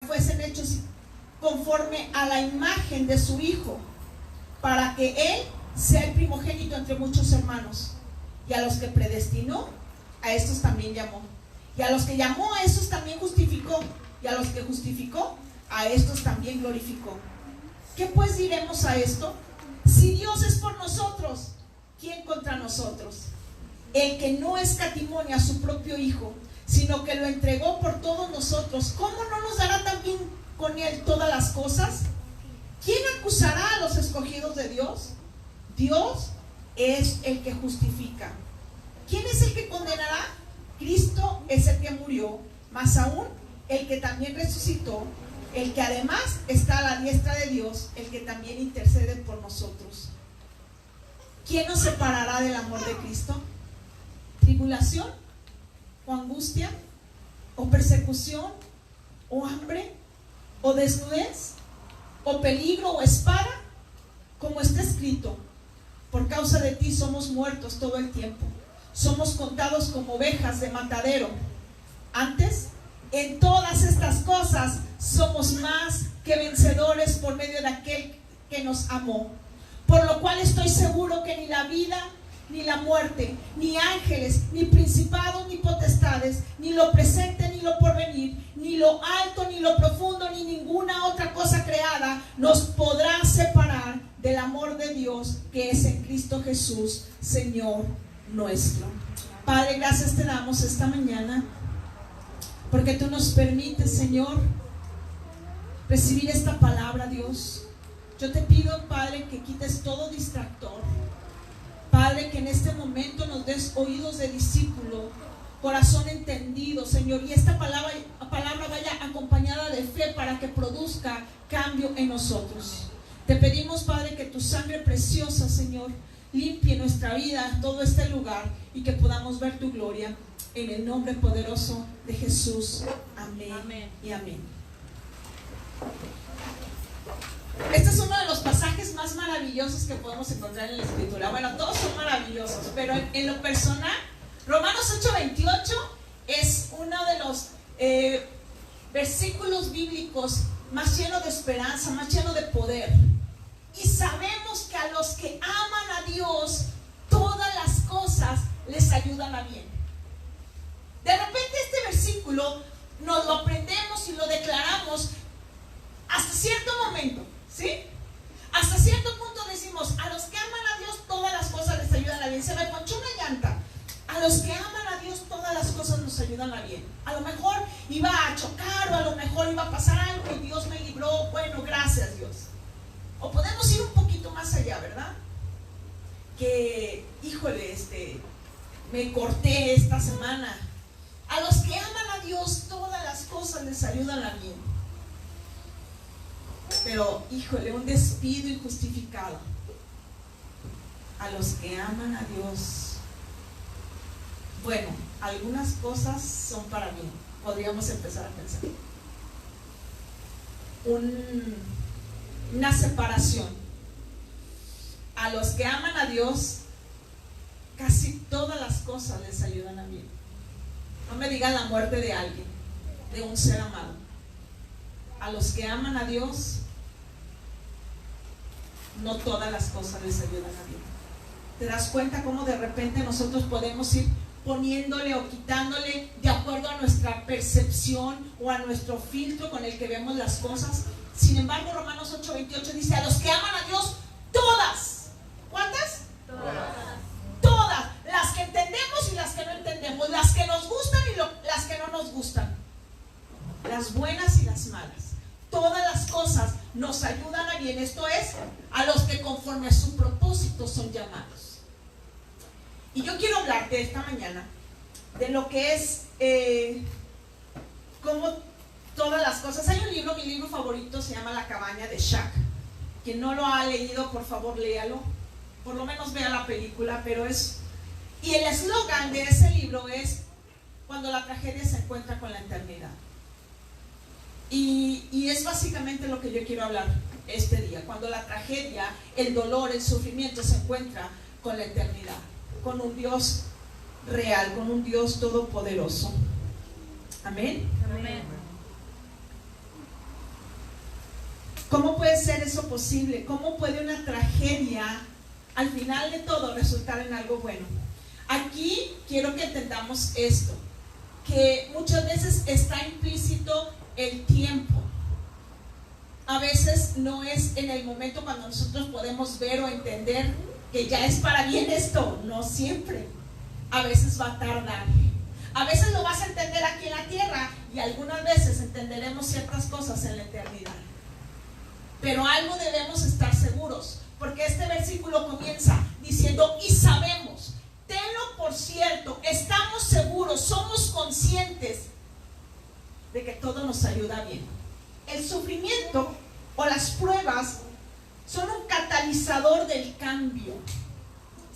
fuesen hechos conforme a la imagen de su Hijo, para que Él sea el primogénito entre muchos hermanos. Y a los que predestinó, a estos también llamó. Y a los que llamó, a estos también justificó. Y a los que justificó, a estos también glorificó. ¿Qué pues diremos a esto? Si Dios es por nosotros, ¿quién contra nosotros? El que no escatimó a su propio Hijo, sino que lo entregó por todos nosotros, ¿cómo no nos dará también con Él todas las cosas? ¿Quién acusará a los escogidos de Dios? Dios es el que justifica. ¿Quién es el que condenará? Cristo es el que murió, más aún el que también resucitó, el que además está a la diestra de Dios, el que también intercede por nosotros. ¿Quién nos separará del amor de Cristo? ¿Tribulación? ¿O angustia? ¿O persecución? ¿O hambre? ¿O desnudez? ¿O peligro? ¿O espada? Como está escrito: por causa de ti somos muertos todo el tiempo, somos contados como ovejas de matadero. Antes, en todas estas cosas somos más que vencedores por medio de aquel que nos amó. Por lo cual estoy seguro que ni la vida, ni la muerte, ni ángeles, ni principados, ni potestades, ni lo presente, ni lo porvenir, ni lo alto, ni lo profundo, ni ninguna otra cosa creada nos podrá separar del amor de Dios que es en Cristo Jesús, Señor nuestro. Padre, gracias te damos esta mañana porque tú nos permites, Señor, recibir esta palabra, Dios. Yo te pido, Padre, que quites todo distractor. Padre, que en este momento nos des oídos de discípulo, corazón entendido, Señor, y esta palabra vaya acompañada de fe para que produzca cambio en nosotros. Te pedimos, Padre, que tu sangre preciosa, Señor, limpie nuestra vida, todo este lugar, y que podamos ver tu gloria. En el nombre poderoso de Jesús. Amén, amén y amén. Este es uno de los pasajes más maravillosos que podemos encontrar en la Escritura. Bueno, todos son maravillosos, pero en lo personal, Romanos 8:28 es uno de los versículos bíblicos más lleno de esperanza, más lleno de poder. Y sabemos que a los que aman a Dios, todas las cosas les ayudan a bien. De repente este versículo nos lo aprendemos y lo declaramos hasta cierto momento, ¿sí? Hasta cierto punto decimos: a los que aman a Dios todas las cosas les ayudan a bien. Se me ponchó una llanta. A los que aman a Dios todas las cosas nos ayudan a bien. A lo mejor iba a chocar, o a lo mejor iba a pasar algo y Dios me libró. Bueno, gracias Dios. O podemos ir un poquito más allá, ¿verdad? Que, híjole, me corté esta semana. A los que aman a Dios todas las cosas les ayudan a bien. Pero, híjole, un despido injustificado. A los que aman a Dios, bueno, algunas cosas son para mí. Podríamos empezar a pensar. Una separación. A los que aman a Dios, casi todas las cosas les ayudan a bien. No me digan la muerte de alguien, de un ser amado. A los que aman a Dios, no todas las cosas les ayudan a bien. ¿Te das cuenta cómo de repente nosotros podemos ir poniéndole o quitándole de acuerdo a nuestra percepción o a nuestro filtro con el que vemos las cosas? Sin embargo, Romanos 8:28 dice: a los que aman a Dios, todas. ¿Cuántas? Todas. Las que entendemos y las que no entendemos, las que nos gustan y las que no nos gustan, las buenas y las malas. Todas las cosas nos ayudan a bien. Esto es, a los que conforme a su propósito son llamados. Y yo quiero hablarte esta mañana de lo que es como todas las cosas. Hay un libro, mi libro favorito se llama La cabaña de Shaq. Quien no lo ha leído, por favor léalo. Por lo menos vea la película, pero es... Y el eslogan de ese libro es: cuando la tragedia se encuentra con la eternidad. Y es básicamente lo que yo quiero hablar este día. Cuando la tragedia, el dolor, el sufrimiento se encuentra con la eternidad, con un Dios real, con un Dios todopoderoso. Amén. Amén. ¿Cómo puede ser eso posible? ¿Cómo puede una tragedia al final de todo resultar en algo bueno? Aquí quiero que entendamos esto, que muchas veces está implícito el tiempo. A veces no es en el momento cuando nosotros podemos ver o entender que ya es para bien esto, no siempre. A veces va a tardar. A veces lo vas a entender aquí en la tierra y algunas veces entenderemos ciertas cosas en la eternidad. Pero algo debemos estar seguros, porque este versículo comienza diciendo: y sabemos, tenlo por cierto, estamos seguros, somos conscientes de que todo nos ayuda bien. El sufrimiento o las pruebas son un catalizador del cambio.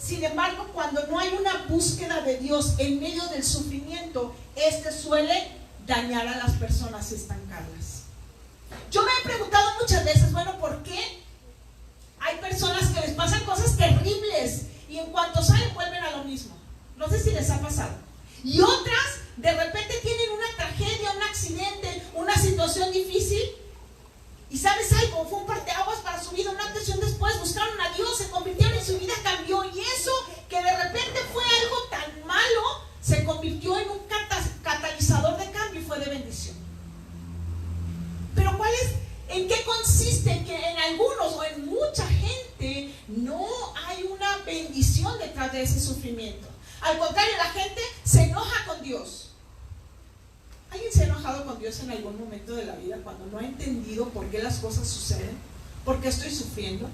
Sin embargo, cuando no hay una búsqueda de Dios en medio del sufrimiento, este suele dañar a las personas y estancarlas. Yo me he preguntado muchas veces, bueno, ¿por qué hay personas que les pasan cosas terribles y en cuanto salen vuelven a lo mismo? No sé si les ha pasado. Y otras de repente tienen una tragedia, un accidente, una situación difícil, y ¿sabes algo? Fue un parteaguas para su vida, un antes y un después. Buscaron a Dios, se convirtieron y su vida cambió, y eso que de repente fue algo tan malo se convirtió en un catalizador de cambio y fue de bendición. Pero ¿cuál es? ¿En qué consiste? Que en algunos o en mucha gente no hay una bendición detrás de ese sufrimiento. Al contrario, la gente se enoja con Dios. ¿Alguien se ha enojado con Dios en algún momento de la vida cuando no ha entendido por qué las cosas suceden? ¿Por qué estoy sufriendo?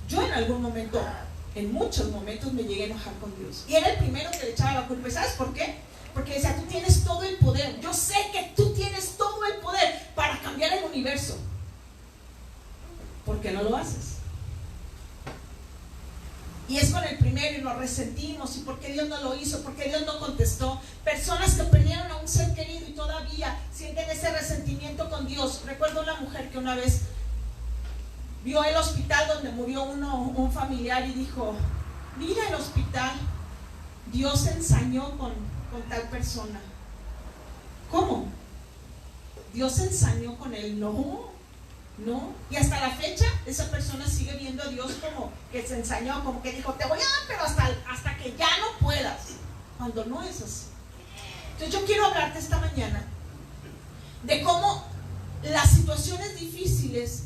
Yo en algún momento, en muchos momentos, me llegué a enojar con Dios. Y era el primero que le echaba la culpa. ¿Y sabes por qué? Porque decía: tú tienes todo el poder. Yo sé que tú tienes todo el poder para cambiar el universo. ¿Por qué no lo haces? Y es con el primero y lo resentimos. ¿Y por qué Dios no lo hizo? ¿Por qué Dios no contestó? Personas que perdieron a un ser querido y todavía sienten ese resentimiento con Dios. Recuerdo una mujer que una vez vio el hospital donde murió un familiar y dijo: mira el hospital, Dios se ensañó con tal persona. ¿Cómo? ¿Dios se ensañó con él? No, y hasta la fecha esa persona sigue viendo a Dios como que se ensañó, como que dijo: te voy a dar, pero hasta que ya no puedas, cuando no es así. Entonces yo quiero hablarte esta mañana de cómo las situaciones difíciles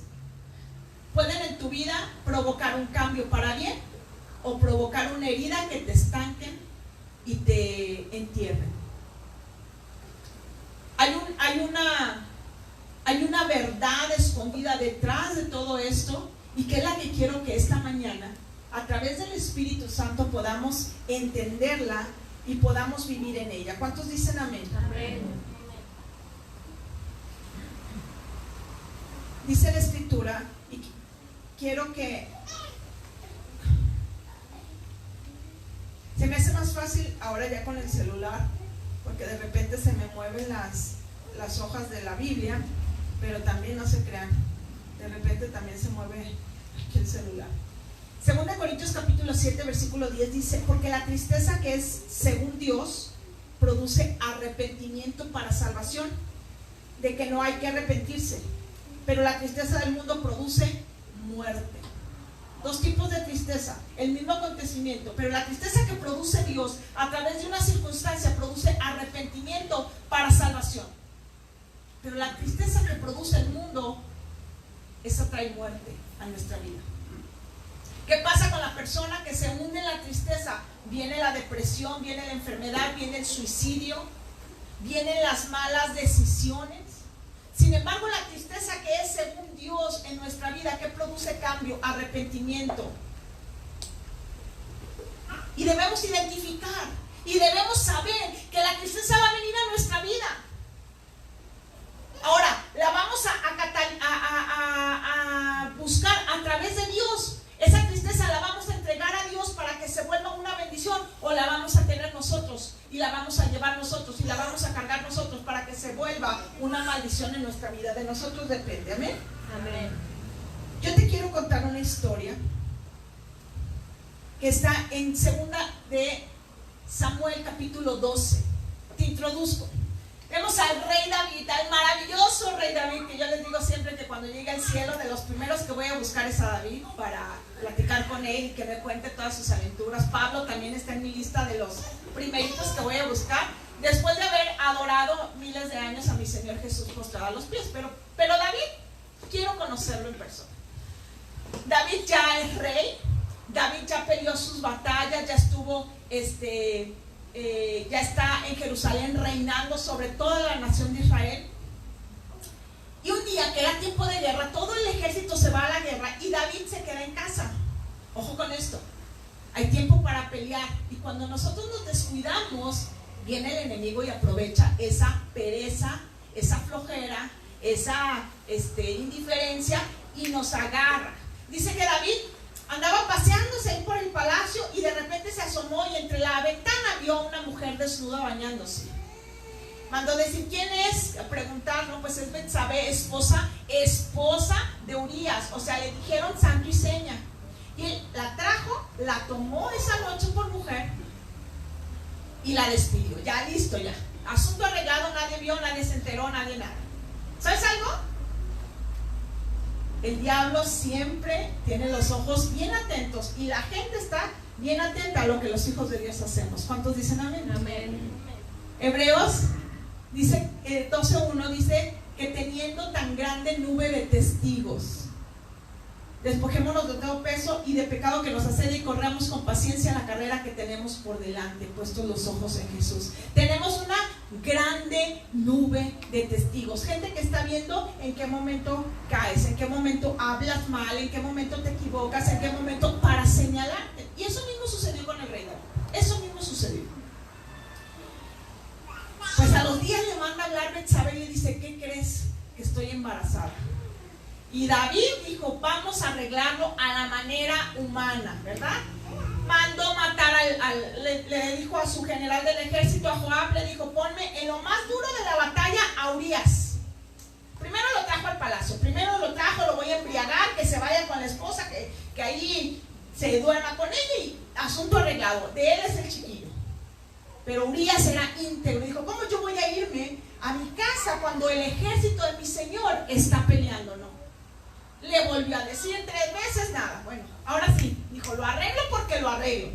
pueden en tu vida provocar un cambio para bien o provocar una herida que te estanquen y te entierren. Hay una verdad escondida detrás de todo esto, y que es la que quiero que esta mañana, a través del Espíritu Santo, podamos entenderla y podamos vivir en ella. ¿Cuántos dicen amén? Amén. Dice la Escritura, y quiero que se me hace más fácil ahora ya con el celular, porque de repente se me mueven las hojas de la Biblia. Pero también no se crean, de repente también se mueve aquí el celular. 2 Corintios capítulo 7 versículo 10 dice: porque la tristeza que es según Dios produce arrepentimiento para salvación, de que no hay que arrepentirse, pero la tristeza del mundo produce muerte. Dos tipos de tristeza, el mismo acontecimiento, pero la tristeza que produce Dios a través de una circunstancia produce arrepentimiento para salvación. Pero la tristeza que produce el mundo, esa trae muerte a nuestra vida. ¿Qué pasa con la persona que se hunde en la tristeza? Viene la depresión, viene la enfermedad, viene el suicidio, vienen las malas decisiones. Sin embargo, la tristeza que es según Dios en nuestra vida, ¿qué produce cambio? Arrepentimiento. Y debemos identificar y debemos saber que la tristeza va a venir a nuestra vida. Ahora, la vamos a buscar a través de Dios. Esa tristeza la vamos a entregar a Dios para que se vuelva una bendición, o la vamos a tener nosotros y la vamos a llevar nosotros y la vamos a cargar nosotros para que se vuelva una maldición en nuestra vida. De nosotros depende. Amén. Amén. Yo te quiero contar una historia que está en 2 de Samuel capítulo 12. Te introduzco. Vemos al rey David, al maravilloso rey David, que yo les digo siempre que cuando llegue al cielo, de los primeros que voy a buscar es a David para platicar con él y que me cuente todas sus aventuras. Pablo también está en mi lista de los primeritos que voy a buscar, después de haber adorado miles de años a mi Señor Jesús postrado a los pies. Pero David, quiero conocerlo en persona. David ya es rey, David ya peleó sus batallas, ya estuvo, ya está en Jerusalén reinando sobre toda la nación de Israel. Y un día que era tiempo de guerra, todo el ejército se va a la guerra y David se queda en casa. Ojo con esto, hay tiempo para pelear, y cuando nosotros nos descuidamos, viene el enemigo y aprovecha esa pereza, esa flojera, esa indiferencia, y nos agarra. Dice que David andaba paseándose ahí por el palacio y de repente se asomó y entre la ventana vio a una mujer desnuda bañándose. Mandó decir, ¿quién es? A preguntar, no, pues es Betsabé, esposa de Urías. O sea, le dijeron santo y seña. Y él la trajo, la tomó esa noche por mujer y la despidió. Ya listo, ya. Asunto arreglado, nadie vio, nadie se enteró, nadie nada. ¿Sabes algo? El diablo siempre tiene los ojos bien atentos y la gente está bien atenta a lo que los hijos de Dios hacemos. ¿Cuántos dicen amén? Amén. Hebreos dice, 12:1 dice que teniendo tan grande nube de testigos, despojémonos de todo peso y de pecado que nos asedia y corramos con paciencia la carrera que tenemos por delante, puestos los ojos en Jesús. Tenemos una grande nube de testigos, gente que está viendo en qué momento caes, en qué momento hablas mal, en qué momento te equivocas, en qué momento, para señalarte. Y eso mismo sucedió con el rey David. Eso mismo sucedió. Pues a los días le manda a hablar Betsabé y le dice, ¿qué crees? Que estoy embarazada. Y David dijo, vamos a arreglarlo a la manera humana, ¿verdad? Mandó matar le dijo a su general del ejército, a Joab, le dijo, ponme en lo más duro de la batalla a Urías. Primero lo trajo al palacio, lo voy a embriagar, que se vaya con la esposa, que ahí se duerma con ella y asunto arreglado. De él es el chiquillo. Pero Urías era íntegro, dijo, ¿cómo yo voy a irme a mi casa cuando el ejército de mi señor está peleando? No. Le volvió a decir 3 veces, nada. Bueno, ahora sí, dijo, lo arreglo porque lo arreglo.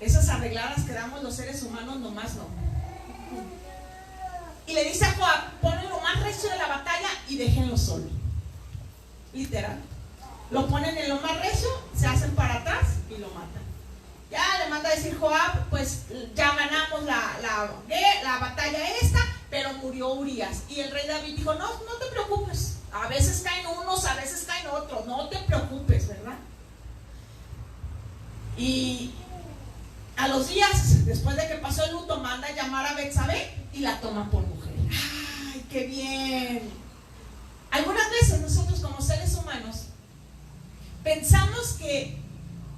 Esas arregladas que damos los seres humanos nomás no. Y le dice a Joab, ponen lo más recio de la batalla y déjenlo solo. Literal. Lo ponen en lo más recio, se hacen para atrás y lo matan. Ya le manda a decir Joab, pues ya ganamos la batalla esta, pero murió Urías. Y el rey David dijo, no te preocupes. A veces caen unos, a veces caen otros, no te preocupes, ¿verdad? Y a los días, después de que pasó el luto, manda a llamar a Betsabé y la toma por mujer. ¡Ay, qué bien! Algunas veces nosotros como seres humanos pensamos que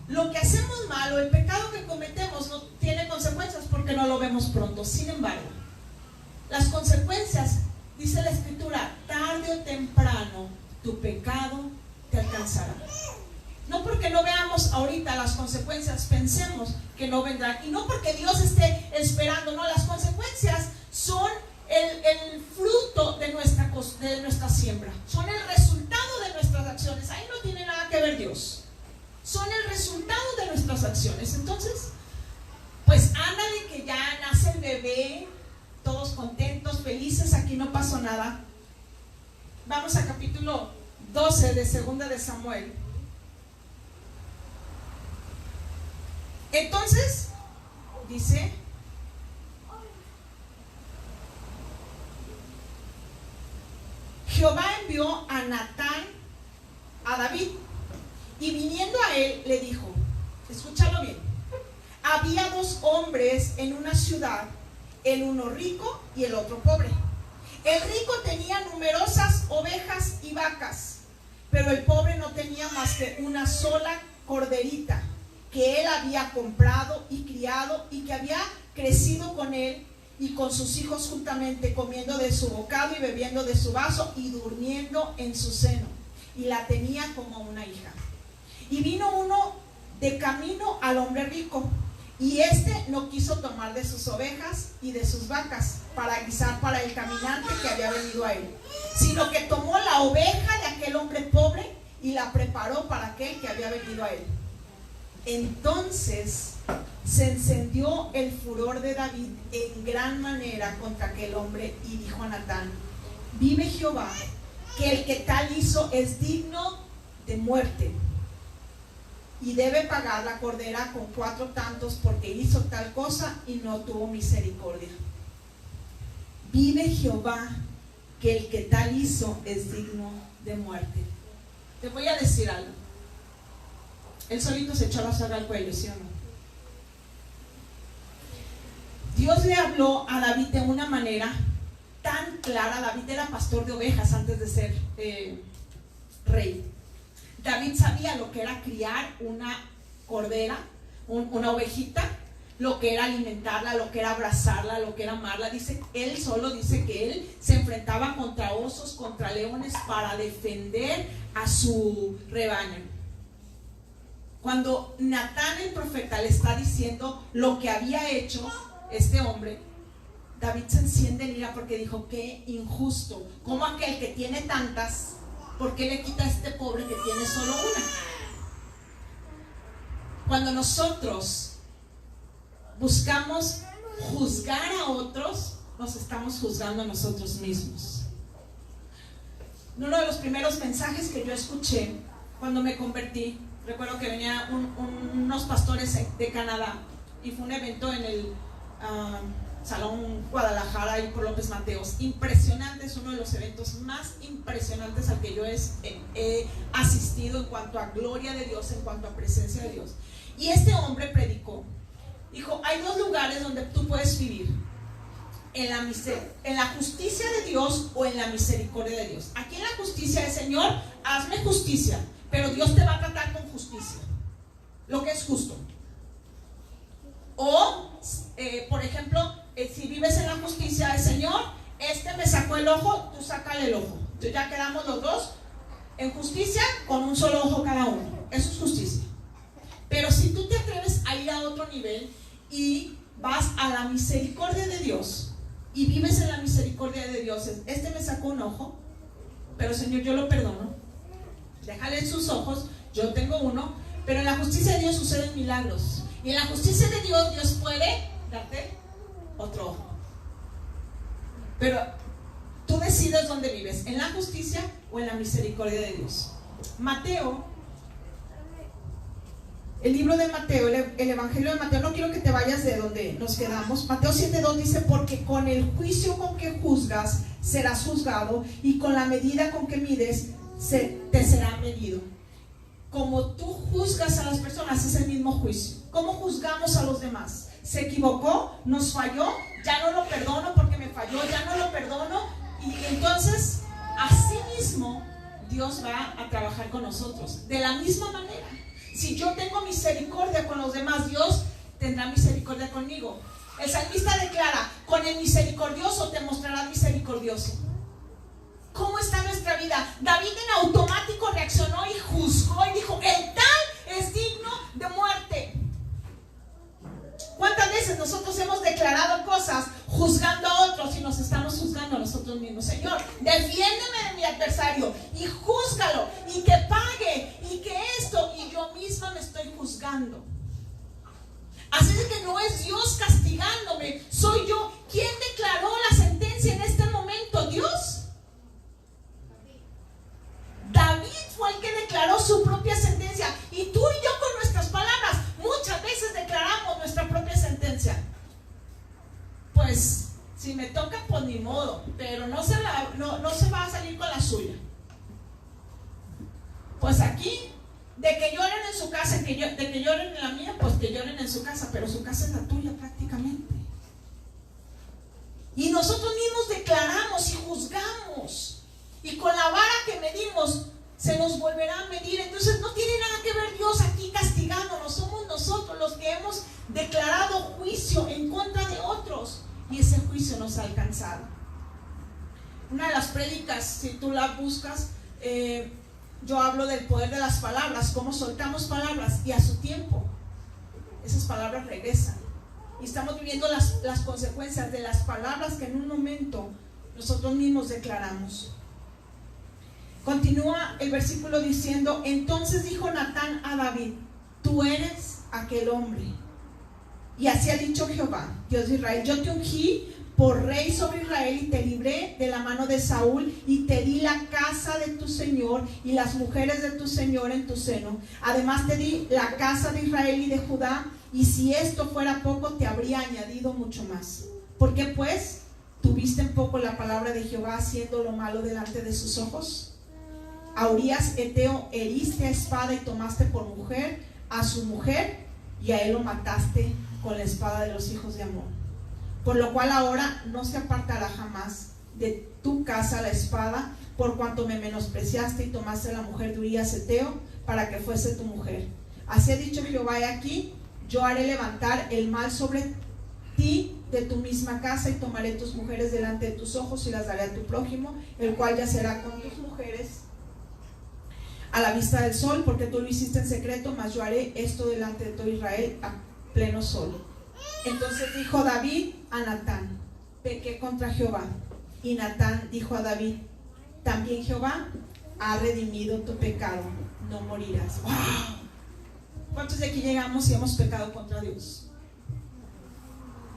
lo que hacemos mal o el pecado que cometemos no tiene consecuencias porque no lo vemos pronto. Sin embargo, las consecuencias, dice la Escritura, tarde o temprano tu pecado te alcanzará. No porque no veamos ahorita las consecuencias, pensemos que no vendrán. Y no porque Dios esté esperando, no, las consecuencias son el fruto de nuestra siembra. Son el resultado de nuestras acciones. Ahí no tiene nada que ver Dios. Son el resultado de nuestras acciones. Entonces, pues ándale que ya nace el bebé, todos contentos, felices, aquí no pasó nada. Vamos a capítulo 12 de 2 de Samuel. Entonces, dice, Jehová envió a Natán a David, y viniendo a él le dijo, escúchalo bien, había 2 hombres en una ciudad, el uno rico y el otro pobre. El rico tenía numerosas ovejas y vacas, pero el pobre no tenía más que una sola corderita que él había comprado y criado y que había crecido con él y con sus hijos juntamente, comiendo de su bocado y bebiendo de su vaso y durmiendo en su seno, y la tenía como una hija. Y vino uno de camino al hombre rico Y este no quiso tomar de sus ovejas y de sus vacas para guisar para el caminante que había venido a él, sino que tomó la oveja de aquel hombre pobre y la preparó para aquel que había venido a él. Entonces se encendió el furor de David en gran manera contra aquel hombre y dijo a Natán: vive Jehová, que el que tal hizo es digno de muerte, y debe pagar la cordera con 4 tantos, porque hizo tal cosa y no tuvo misericordia. Vive Jehová, que el que tal hizo es digno de muerte. Te voy a decir algo. Él solito se echó la soga al cuello, ¿sí o no? Dios le habló a David de una manera tan clara. David era pastor de ovejas antes de ser rey. David sabía lo que era criar una cordera, una ovejita, lo que era alimentarla, lo que era abrazarla, lo que era amarla. Él solo dice que él se enfrentaba contra osos, contra leones para defender a su rebaño. Cuando Natán el profeta le está diciendo lo que había hecho este hombre, David se enciende en ira porque dijo: qué injusto, como aquel que tiene tantas, ¿por qué le quita a este pobre que tiene solo una? Cuando nosotros buscamos juzgar a otros, nos estamos juzgando a nosotros mismos. Uno de los primeros mensajes que yo escuché cuando me convertí, recuerdo que venía unos pastores de Canadá, y fue un evento en el Salón Guadalajara y por López Mateos. Impresionante, es uno de los eventos más impresionantes al que yo he asistido en cuanto a gloria de Dios, en cuanto a presencia de Dios. Y este hombre predicó, dijo: hay 2 lugares donde tú puedes vivir, en la justicia de Dios o en la misericordia de Dios. Aquí en la justicia es: Señor, hazme justicia, pero Dios te va a tratar con justicia, lo que es justo. O, por ejemplo, si vives en la justicia del Señor, este me sacó el ojo, tú sácale el ojo. Entonces ya quedamos los dos en justicia con un solo ojo cada uno. Eso es justicia. Pero si tú te atreves a ir a otro nivel y vas a la misericordia de Dios y vives en la misericordia de Dios, este me sacó un ojo, pero Señor, yo lo perdono, déjale en sus ojos, yo tengo uno. Pero en la justicia de Dios suceden milagros. Y en la justicia de Dios, Dios puede darte otro ojo. Pero tú decides dónde vives, en la justicia o en la misericordia de Dios. Mateo, el libro de Mateo, el evangelio de Mateo, no quiero que te vayas de donde nos quedamos. Mateo 7:2 dice: porque con el juicio con que juzgas serás juzgado, y con la medida con que mides te será medido. Como tú juzgas a las personas, es el mismo juicio. ¿Cómo juzgamos a los demás? ¿Se equivocó? ¿Nos falló? Ya no lo perdono porque me falló, ya no lo perdono. Y entonces, así mismo, Dios va a trabajar con nosotros. De la misma manera, si yo tengo misericordia con los demás, Dios tendrá misericordia conmigo. El salmista declara: con el misericordioso te mostrarás misericordioso. ¿Cómo está nuestra vida? David en automático reaccionó y juzgó y dijo: el tal es digno de muerte. ¿Cuántas veces nosotros hemos declarado cosas juzgando a otros y nos estamos juzgando a nosotros mismos? Señor, defiéndeme de mi adversario y júzgalo y que pague y que esto, y yo misma me estoy juzgando. Así es que no es Dios castigándome, soy yo. ¿Quién declaró la sentencia en este momento? ¿Dios? David fue el que declaró su propia sentencia. Y tú y yo, con nuestras palabras, muchas veces declaramos nuestra propia sentencia. Pues si me toca, pues ni modo, pero no se va a salir con la suya. Pues aquí, de que lloren en su casa, de que lloren en la mía, pues que lloren en su casa, pero su casa es la tuya prácticamente. Y nosotros mismos declaramos y juzgamos. Y con la vara que medimos, se nos volverá a medir. Entonces no tiene nada que ver Dios aquí castigándonos. Somos nosotros los que hemos declarado juicio en contra de otros, y ese juicio nos ha alcanzado. Una de las prédicas, si tú la buscas, yo hablo del poder de las palabras, cómo soltamos palabras y a su tiempo esas palabras regresan. Y estamos viviendo las consecuencias de las palabras que en un momento nosotros mismos declaramos. Continúa el versículo diciendo: entonces dijo Natán a David: tú eres aquel hombre. Y así ha dicho Jehová, Dios de Israel: yo te ungí por rey sobre Israel y te libré de la mano de Saúl y te di la casa de tu señor y las mujeres de tu señor en tu seno. Además te di la casa de Israel y de Judá, y si esto fuera poco te habría añadido mucho más. ¿Por qué pues tuviste en poco la palabra de Jehová, haciendo lo malo delante de sus ojos? A Urías Eteo heriste a espada y tomaste por mujer a su mujer, y a él lo mataste con la espada de los hijos de Amón. Por lo cual ahora no se apartará jamás de tu casa la espada, por cuanto me menospreciaste y tomaste a la mujer de Urías Eteo para que fuese tu mujer. Así ha dicho Jehová: he aquí, yo haré levantar el mal sobre ti de tu misma casa, y tomaré tus mujeres delante de tus ojos y las daré a tu prójimo, el cual yacerá con tus mujeres a la vista del sol, porque tú lo hiciste en secreto, mas yo haré esto delante de todo Israel a pleno sol. Entonces dijo David a Natán: pequé contra Jehová. Y Natán dijo a David: también Jehová ha redimido tu pecado, no morirás. ¡Wow! ¿Cuántos de aquí llegamos y hemos pecado contra Dios?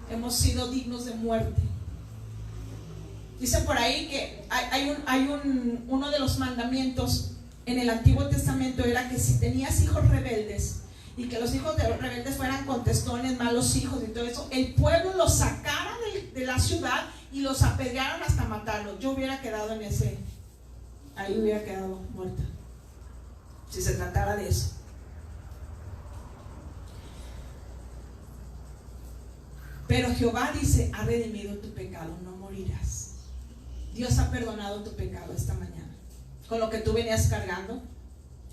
Hemos sido dignos de muerte. Dicen por ahí que uno de los mandamientos en el Antiguo Testamento era que si tenías hijos rebeldes, y que los hijos de los rebeldes fueran contestones, malos hijos y todo eso, el pueblo los sacara de la ciudad y los apedrearon hasta matarlos. Yo hubiera quedado ahí hubiera quedado muerta, si se tratara de eso. Pero Jehová dice: ha redimido tu pecado, no morirás. Dios ha perdonado tu pecado esta mañana, con lo que tú venías cargando,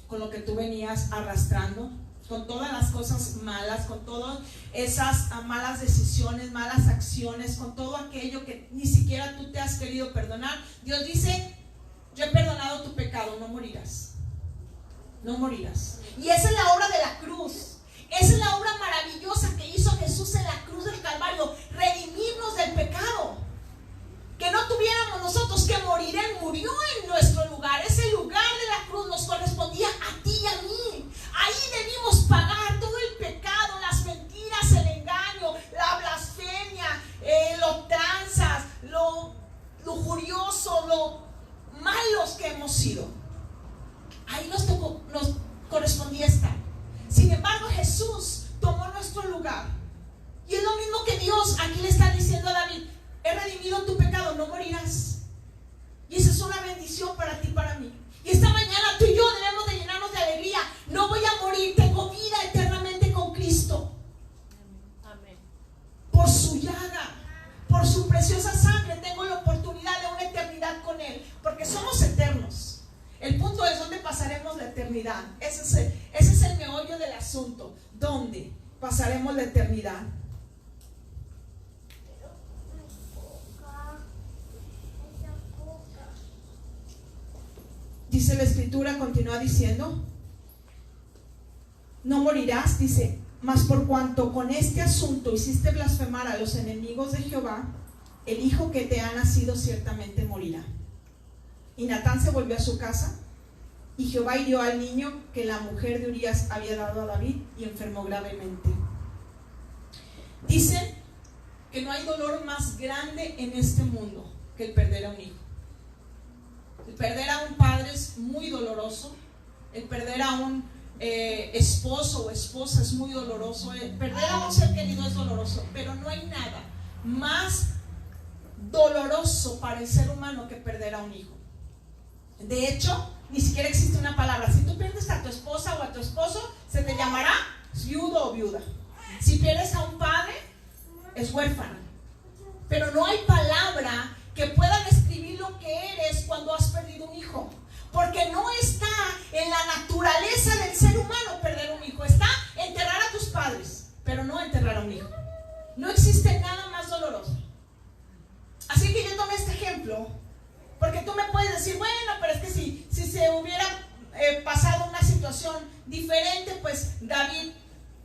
con lo que tú venías arrastrando, con todas las cosas malas, con todas esas malas decisiones, malas acciones, con todo aquello que ni siquiera tú te has querido perdonar. Dios dice: yo he perdonado tu pecado, no morirás. No morirás. Y esa es la obra de la cruz. Esa es la obra maravillosa que hizo Jesús en la cruz del Calvario, redimirnos del pecado. Que no tuviéramos nosotros que morir, Él murió en nuestro lugar. Ese lugar de la cruz nos correspondía a ti y a mí. Ahí debimos pagar todo el pecado, las mentiras, el engaño, la blasfemia, lo tranzas, lo lujurioso, lo malos que hemos sido. Ahí nos correspondía estar. Sin embargo, Jesús tomó nuestro lugar. Y es lo mismo que Dios aquí le está diciendo a David: he redimido tu pecado, no morirás. Y esa es una bendición para ti y para mí. Y esta mañana tú y yo debemos de llenarnos de alegría. No voy a morir, tengo vida eternamente con Cristo. Amén. Por su llaga, por su preciosa sangre, tengo la oportunidad de una eternidad con Él, porque somos eternos. El punto es dónde pasaremos la eternidad. Ese es el meollo del asunto. ¿Dónde pasaremos la eternidad? Dice la Escritura, continúa diciendo: no morirás, dice, mas por cuanto con este asunto hiciste blasfemar a los enemigos de Jehová, el hijo que te ha nacido ciertamente morirá. Y Natán se volvió a su casa, y Jehová hirió al niño que la mujer de Urías había dado a David, y enfermó gravemente. Dice que no hay dolor más grande en este mundo que el perder a un hijo. El perder a un padre es muy doloroso. El perder a un esposo o esposa es muy doloroso. El perder a un ser querido es doloroso. Pero no hay nada más doloroso para el ser humano que perder a un hijo. De hecho, ni siquiera existe una palabra. Si tú pierdes a tu esposa o a tu esposo, se te llamará viudo o viuda. Si pierdes a un padre, es huérfano. Pero no hay palabra que pueda describir lo que eres cuando has perdido un hijo, porque no está en la naturaleza del ser humano perder un hijo. Está enterrar a tus padres, pero no enterrar a un hijo. No existe nada más doloroso. Así que yo tomé este ejemplo porque tú me puedes decir: bueno, pero es que si se hubiera pasado una situación diferente, pues David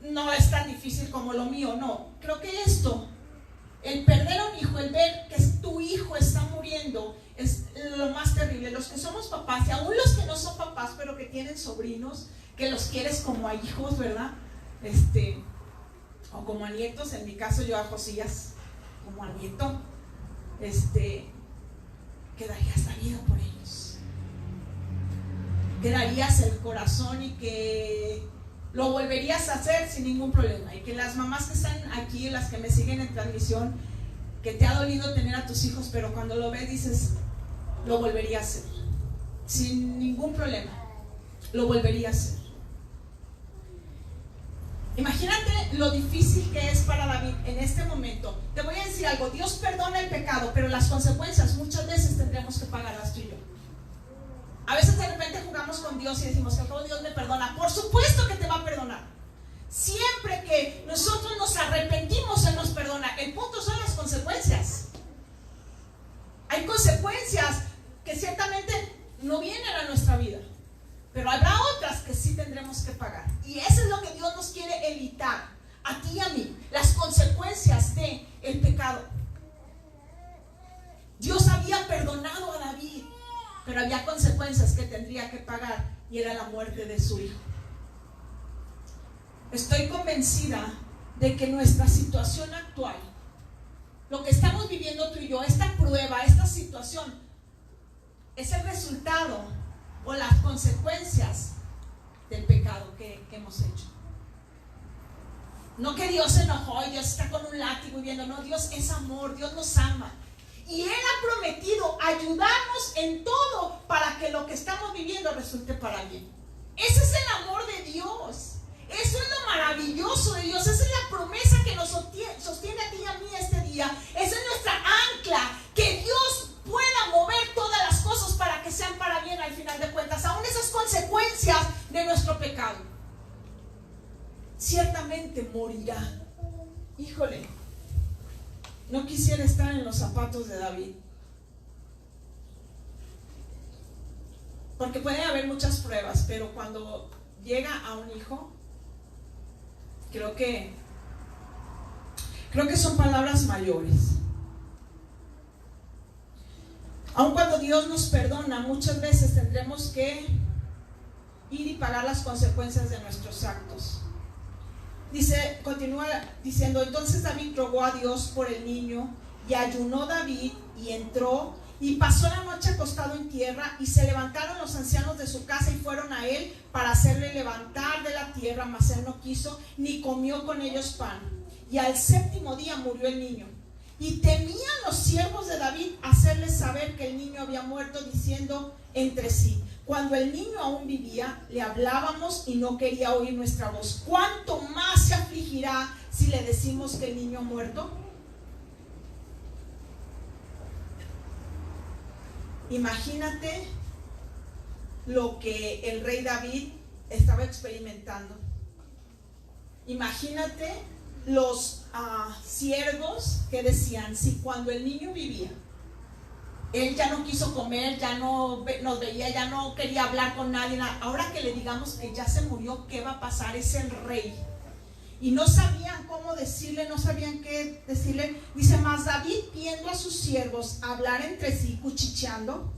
no es tan difícil como lo mío, no. Creo que esto, el perder a un hijo, el ver que tu hijo está muriendo, es lo más terrible. Los que somos papás, y aún los que no son papás, pero que tienen sobrinos, que los quieres como a hijos, ¿verdad? O como a nietos. En mi caso, yo a Josías como a nieto, que darías la vida por ellos, que darías el corazón y que lo volverías a hacer sin ningún problema. Y que las mamás que están aquí, las que me siguen en transmisión, que te ha dolido tener a tus hijos, pero cuando lo ves dices, lo volvería a hacer sin ningún problema, lo volvería a hacer. Imagínate lo difícil que es para David en este momento. Te voy a decir algo, Dios perdona el pecado, pero las consecuencias muchas veces tendremos que pagarlas tú y yo. A veces de repente jugamos con Dios y decimos que todo Dios me perdona. Por supuesto que te va a perdonar. Siempre que nosotros nos arrepentimos, Él nos perdona. El punto son las consecuencias. Hay consecuencias que ciertamente no vienen a nuestra vida, pero habrá otras que sí tendremos que pagar. Y eso es lo que Dios nos quiere evitar, a ti y a mí, las consecuencias del pecado. Dios había perdonado a David, pero había consecuencias que tendría que pagar, y era la muerte de su hijo. Estoy convencida de que nuestra situación actual, lo que estamos viviendo tú y yo, esta prueba, esta situación, es el resultado o las consecuencias del pecado que hemos hecho. No que Dios se enojó y Dios está con un látigo y viendo, no, Dios es amor, Dios nos ama. Y Él ha prometido ayudarnos en todo para que lo que estamos viviendo resulte para bien. Ese es el amor de Dios. Eso es lo maravilloso de Dios. Esa es la promesa que nos sostiene a ti y a mí este día. Esa es nuestra ancla, que Dios pueda mover todas las cosas para que sean para bien al final de cuentas, aún esas consecuencias de nuestro pecado. Ciertamente morirá. Híjole, no quisiera estar en los zapatos de David, porque pueden haber muchas pruebas, pero cuando llega a un hijo, creo que son palabras mayores. Aun cuando Dios nos perdona, muchas veces tendremos que ir y pagar las consecuencias de nuestros actos. Dice, continúa diciendo, entonces David rogó a Dios por el niño, y ayunó David y entró y pasó la noche acostado en tierra, y se levantaron los ancianos de su casa y fueron a él para hacerle levantar de la tierra, mas él no quiso ni comió con ellos pan. Y al séptimo día murió el niño. Y temían los siervos de David hacerles saber que el niño había muerto, diciendo entre sí, cuando el niño aún vivía, le hablábamos y no quería oír nuestra voz. ¿Cuánto más se afligirá si le decimos que el niño ha muerto? Imagínate lo que el rey David estaba experimentando. Imagínate los siervos que decían, si cuando el niño vivía, él ya no quiso comer, ya no nos veía, ya no quería hablar con nadie, ahora que le digamos que ya se murió, ¿qué va a pasar? Es el rey. Y no sabían cómo decirle, no sabían qué decirle. Dice, mas David, viendo a sus siervos hablar entre sí, cuchicheando.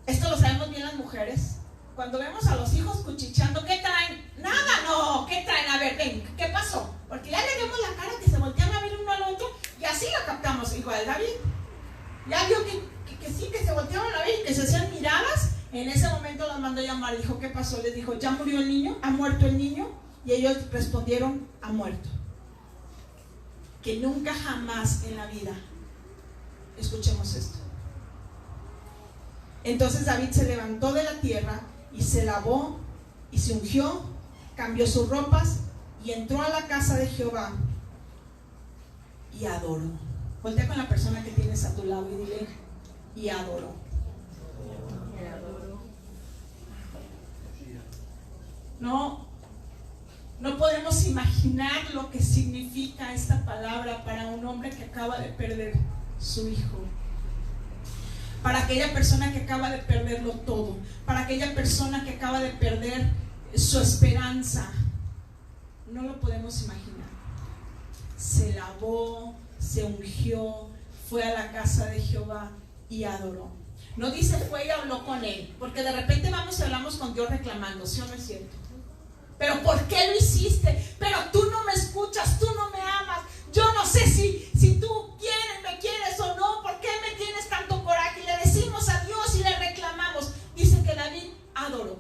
Esto lo sabemos bien las mujeres. Cuando vemos a los hijos cuchicheando, ¿qué traen? Nada, no, ¿qué traen? A ver, ven, ¿qué pasó? Porque ya le vemos la cara, que se voltean a ver uno al otro, y así lo captamos, hijo de David. Ya vio que sí, que se volteaban a ver y que se hacían miradas. En ese momento los mandó a llamar. Dijo, ¿qué pasó? Les dijo, ¿ya murió el niño? ¿Ha muerto el niño? Y ellos respondieron, ha muerto. Que nunca jamás en la vida escuchemos esto. Entonces David se levantó de la tierra y se lavó y se ungió, cambió sus ropas y entró a la casa de Jehová y adoró. Voltea con la persona que tienes a tu lado y dile, y adoró. No podemos imaginar lo que significa esta palabra para un hombre que acaba de perder su hijo, para aquella persona que acaba de perderlo todo, para aquella persona que acaba de perder su esperanza. no lo podemos imaginar. Se lavó, se ungió, fue a la casa de Jehová y adoró. No dice fue y habló con él, porque de repente vamos y hablamos con Dios reclamando, ¿sí o no es cierto? Pero ¿por qué lo hiciste? Pero tú no me escuchas, tú no me amas. Yo no sé si tú me quieres o no. ¿Por qué me tienes tanto coraje? Y le decimos a Dios y le reclamamos. Dice que David adoró.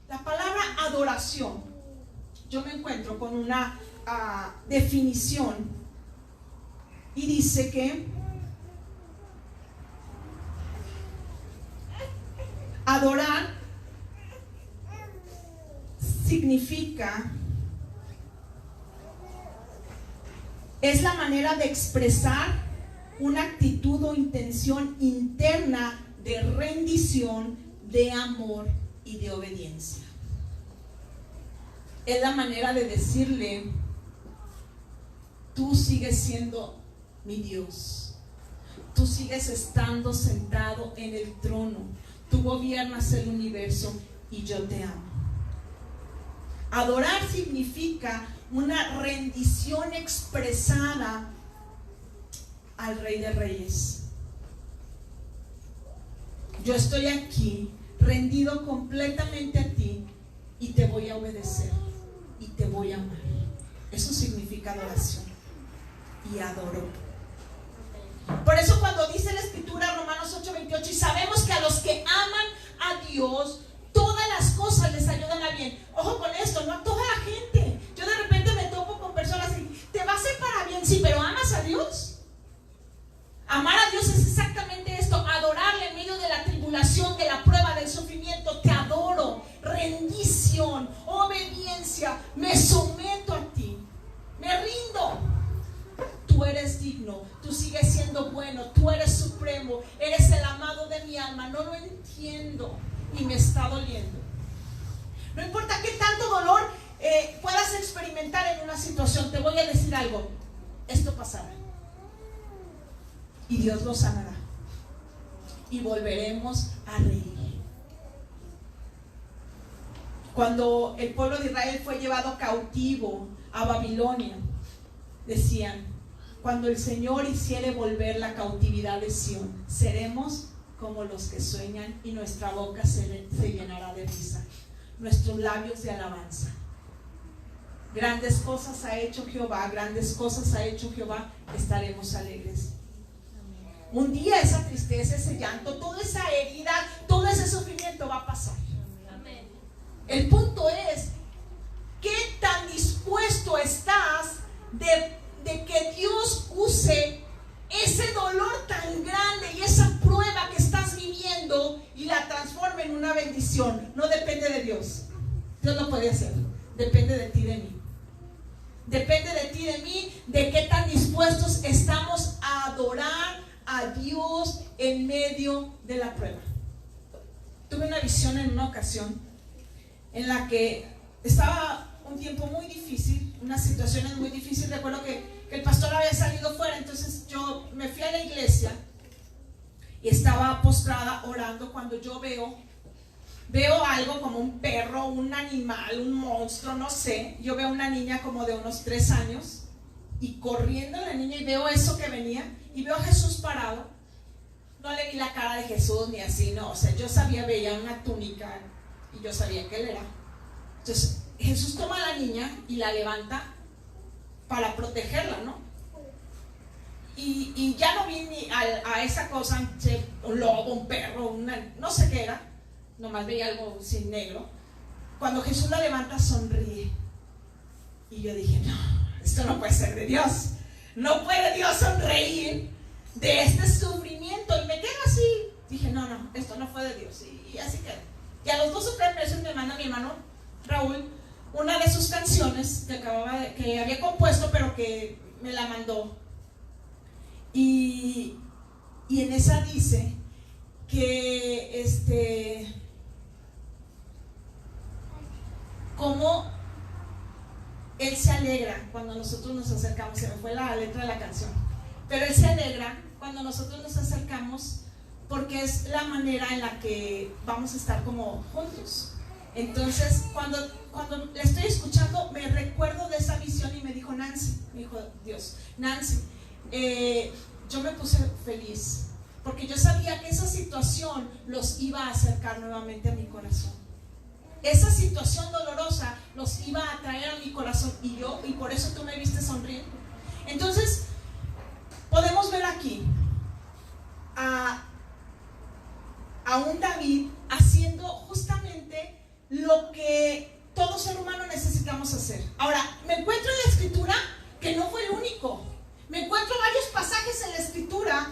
La palabra adoración, yo me encuentro con una definición y dice que adorar significa, es la manera de expresar una actitud o intención interna de rendición, de amor y de obediencia. Es la manera de decirle: tú sigues siendo mi Dios, tú sigues estando sentado en el trono, tú gobiernas el universo y yo te amo. Adorar significa una rendición expresada al Rey de Reyes. Yo estoy aquí rendido completamente a ti y te voy a obedecer y te voy a amar. Eso significa adoración. Y adoro. Por eso cuando dice la escritura, Romanos 8:28, y sabemos que a los que aman a Dios todas las cosas les ayudan a bien. Ojo con esto, no a toda la gente. Yo de repente me topo con personas y te va a hacer para bien, sí, pero ¿amas a Dios? Amar a Dios es exactamente esto: adorarle en medio de la tribulación, de la prueba, del sufrimiento. Te adoro, rendición, obediencia, me someto a ti, me rindo. Tú eres digno, tú sigues siendo bueno, tú eres supremo, eres el amado de mi alma. No lo entiendo y me está doliendo. No importa qué tanto dolor puedas experimentar en una situación, te voy a decir algo: esto pasará y Dios lo sanará y volveremos a reír. Cuando el pueblo de Israel fue llevado cautivo a Babilonia, decían: cuando el Señor hiciere volver la cautividad de Sión, seremos como los que sueñan, y nuestra boca se llenará de risa, nuestros labios de alabanza. Grandes cosas ha hecho Jehová, grandes cosas ha hecho Jehová, estaremos alegres. Un día esa tristeza, ese llanto, toda esa herida, todo ese sufrimiento va a pasar. El punto es: ¿qué tan dispuesto estás de que Dios use ese dolor tan grande y esa prueba que estás viviendo y la transforme en una bendición? No depende de Dios. Dios lo puede hacer. Depende de ti, de mí. Depende de ti, de mí, de qué tan dispuestos estamos a adorar a Dios en medio de la prueba. Tuve una visión en una ocasión en la que estaba un tiempo muy difícil, unas situaciones muy difíciles. Recuerdo que el pastor había salido fuera, entonces yo me fui a la iglesia y estaba postrada orando, cuando yo veo algo como un perro, un animal, un monstruo, no sé. Yo veo una niña como de unos 3 años y corriendo la niña, y veo eso que venía y veo a Jesús parado. No le vi la cara de Jesús ni así, no, o sea, yo sabía, veía una túnica y yo sabía que él era. Entonces Jesús toma a la niña y la levanta para protegerla, ¿no? Y ya no vi ni a esa cosa, un lobo, un perro, no sé qué era, nomás veía algo sin negro. Cuando Jesús la levanta, sonríe. Y yo dije: no, esto no puede ser de Dios. No puede Dios sonreír de este sufrimiento. Y me quedo así. Dije: no, esto no fue de Dios. Y así quedó. Y a los 2 o 3 meses me manda mi hermano Raúl una de sus canciones que había compuesto, pero que me la mandó. Y en esa dice que como Él se alegra cuando nosotros nos acercamos. Se me fue la letra de la canción, pero Él se alegra cuando nosotros nos acercamos, porque es la manera en la que vamos a estar como juntos. Entonces, cuando la estoy escuchando, me recuerdo de esa visión y me dijo Nancy, me dijo Dios, Nancy, yo me puse feliz porque yo sabía que esa situación los iba a acercar nuevamente a mi corazón. Esa situación dolorosa los iba a traer a mi corazón y por eso tú me viste sonriendo. Entonces, podemos ver aquí a un David haciendo justamente lo que todo ser humano necesitamos hacer. Ahora, me encuentro en la escritura que no fue el único. Me encuentro varios pasajes en la escritura.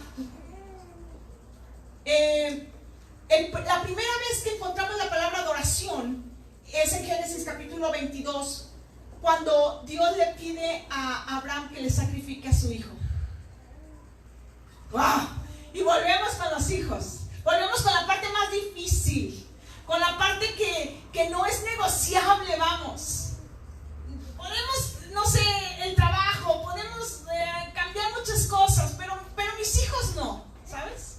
La primera vez que encontramos la palabra adoración es en Génesis capítulo 22, cuando Dios le pide a Abraham que le sacrifique a su hijo. ¡Wow! Y volvemos con los hijos. Volvemos con la parte más difícil, con la parte que no es negociable, vamos. Podemos, no sé, el trabajo, podemos cambiar muchas cosas, pero mis hijos no, ¿sabes?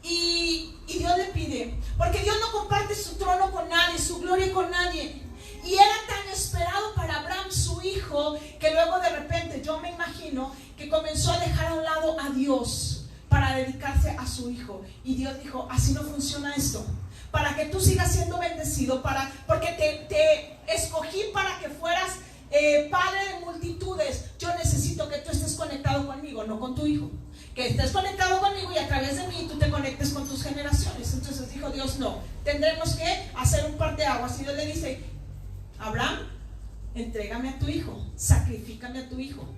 Y Dios le pide, porque Dios no comparte su trono con nadie, su gloria con nadie. Y era tan esperado para Abraham, su hijo, que luego de repente, yo me imagino, que comenzó a dejar a un lado a Dios para dedicarse a su hijo. Y Dios dijo, así no funciona esto. Para que tú sigas siendo bendecido, porque te escogí para que fueras padre de multitudes. Yo necesito que tú estés conectado conmigo, no con tu hijo. Que estés conectado conmigo y a través de mí tú te conectes con tus generaciones. Entonces dijo Dios, no, tendremos que hacer un parteaguas. Y Dios le dice, Abraham, entrégame a tu hijo, sacrifícame a tu hijo,